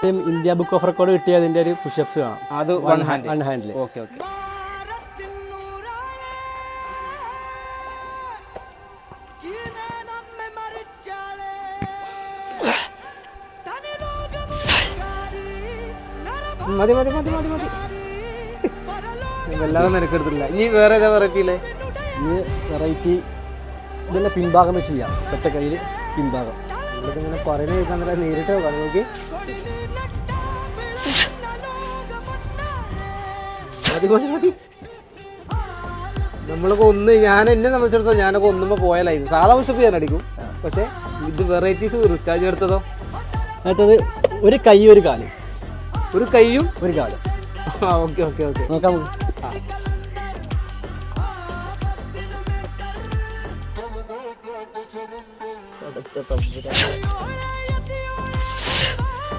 India book of record കിട്ടിയ അതിന്റെ ഒരു പുഷപ്സ് കാണാം. അത് വൺ ഹാൻഡിൽ. Okay okay. മതി മതി മതി മതി മതി. വല്ലാതെ നിനക്കെടുത്തില്ല. ഇനി വേറെ ഏതാ വെറൈറ്റി ഇല്ലേ? ഈ വെറൈറ്റി ഇതന്നെ പിൻഭാഗം വെച്ച് ചെയ്യാം. ഒറ്റ കയ്യിൽ പിൻഭാഗം. ഇങ്ങനെ പറയുന്നത് കേൾക്കാൻ നേരിട്ട് നോക്കാം. നോക്കി മതി മതി മതി. നമ്മളൊക്കെ എന്നെ സംബന്ധിച്ചിടത്തോളം ഞാനൊക്കെ ഒന്നുമ്പോൾ പോയാലായിരുന്നു. സാധാ പുഷപ്പ് ഞാൻ അടിക്കും. പക്ഷേ ഇത് വെറൈറ്റീസ് റിസ്ക് ആയി എടുത്തതോ. അടുത്തത് ഒരു കൈ ഒരു കാല്. ഒരു കൈയും ഒരു കാലും. Okay okay okay. നോക്കാം. ആ